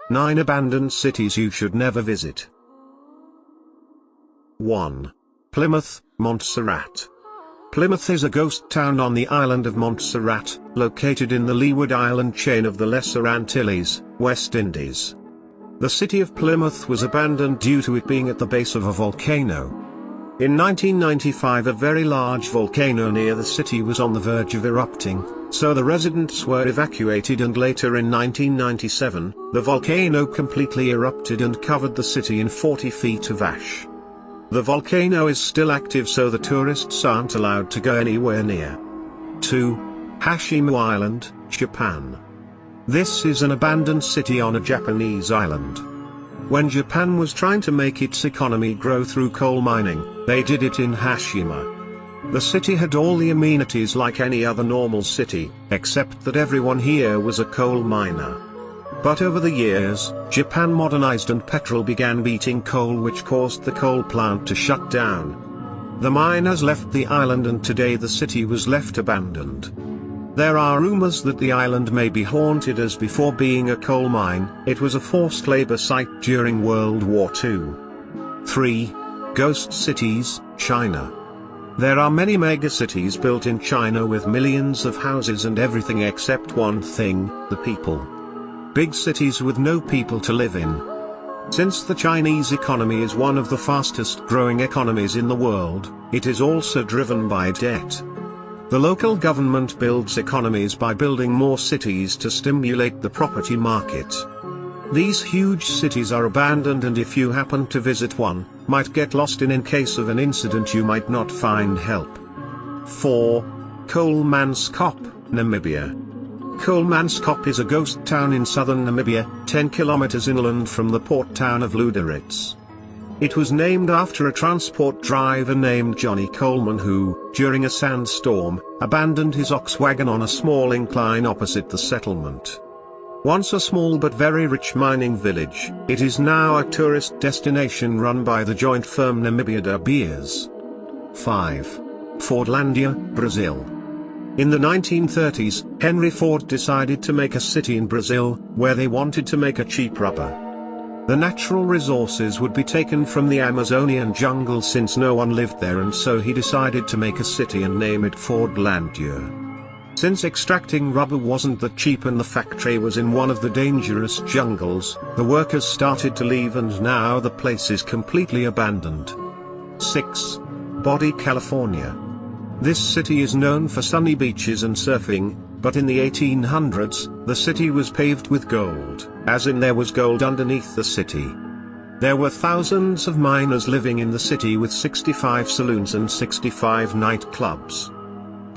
9 Abandoned cities you should never visit. 1. Plymouth, Montserrat. Plymouth is a ghost town on the island of Montserrat, located in the Leeward Island chain of the Lesser Antilles, West Indies. The city of Plymouth was abandoned due to it being at the base of a volcano. In 1995 a very large volcano near the city was on the verge of erupting, so the residents were evacuated, and later in 1997, the volcano completely erupted and covered the city in 40 feet of ash. The volcano is still active, so the tourists aren't allowed to go anywhere near. 2. Hashimo Island, Japan. This is an abandoned city on a Japanese island. When Japan was trying to make its economy grow through coal mining, they did it in Hashima. The city had all the amenities like any other normal city, except that everyone here was a coal miner. But over the years, Japan modernized and petrol began beating coal, which caused the coal plant to shut down. The miners left the island and today the city was left abandoned. There are rumors that the island may be haunted, as before being a coal mine, it was a forced labor site during World War II. 3. Ghost cities, China. There are many megacities built in China with millions of houses and everything except one thing, the people. Big cities with no people to live in. Since the Chinese economy is one of the fastest growing economies in the world, it is also driven by debt. The local government builds economies by building more cities to stimulate the property market. These huge cities are abandoned, and if you happen to visit one, might get lost in case of an incident you might not find help. 4. Kolmanskop, Namibia. Kolmanskop is a ghost town in southern Namibia, 10 kilometers inland from the port town of Luderitz. It was named after a transport driver named Johnny Coleman who, during a sandstorm, abandoned his ox wagon on a small incline opposite the settlement. Once a small but very rich mining village, it is now a tourist destination run by the joint firm Namibia de Beers. 5. Fordlandia, Brazil. In the 1930s, Henry Ford decided to make a city in Brazil, where they wanted to make a cheap rubber. The natural resources would be taken from the Amazonian jungle since no one lived there, and so he decided to make a city and name it Fordlandia. Since extracting rubber wasn't that cheap and the factory was in one of the dangerous jungles, the workers started to leave and now the place is completely abandoned. 6. Bodie, California. This city is known for sunny beaches and surfing, but in the 1800s, the city was paved with gold, as in there was gold underneath the city. There were thousands of miners living in the city with 65 saloons and 65 nightclubs.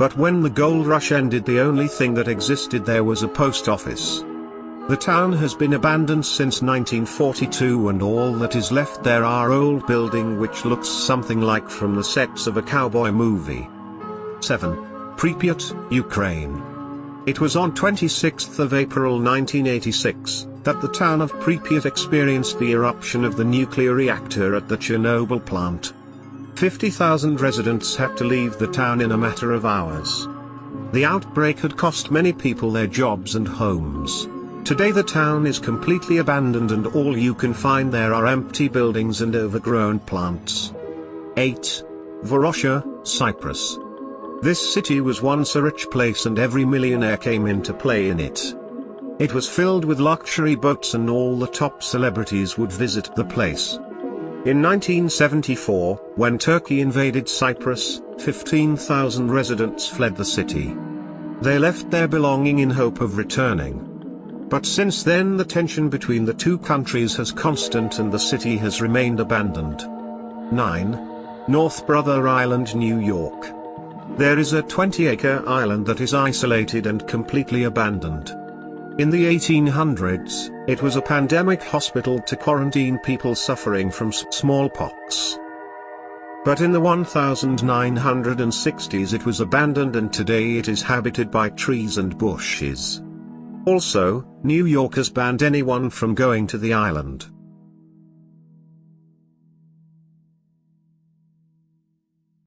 But when the gold rush ended, the only thing that existed there was a post office. The town has been abandoned since 1942, and all that is left there are old buildings which looks something like from the sets of a cowboy movie. 7. Pripyat, Ukraine. It was on 26th of April 1986, that the town of Pripyat experienced the eruption of the nuclear reactor at the Chernobyl plant. 50,000 residents had to leave the town in a matter of hours. The outbreak had cost many people their jobs and homes. Today the town is completely abandoned and all you can find there are empty buildings and overgrown plants. 8. Varosha, Cyprus. This city was once a rich place and every millionaire came into play in it. It was filled with luxury boats and all the top celebrities would visit the place. In 1974, when Turkey invaded Cyprus, 15,000 residents fled the city. They left their belongings in hope of returning. But since then the tension between the two countries has constant and the city has remained abandoned. 9. North Brother Island, New York. There is a 20-acre island that is isolated and completely abandoned. In the 1800s, it was a pandemic hospital to quarantine people suffering from smallpox. But in the 1960s it was abandoned and today it is habited by trees and bushes. Also, New York has banned anyone from going to the island.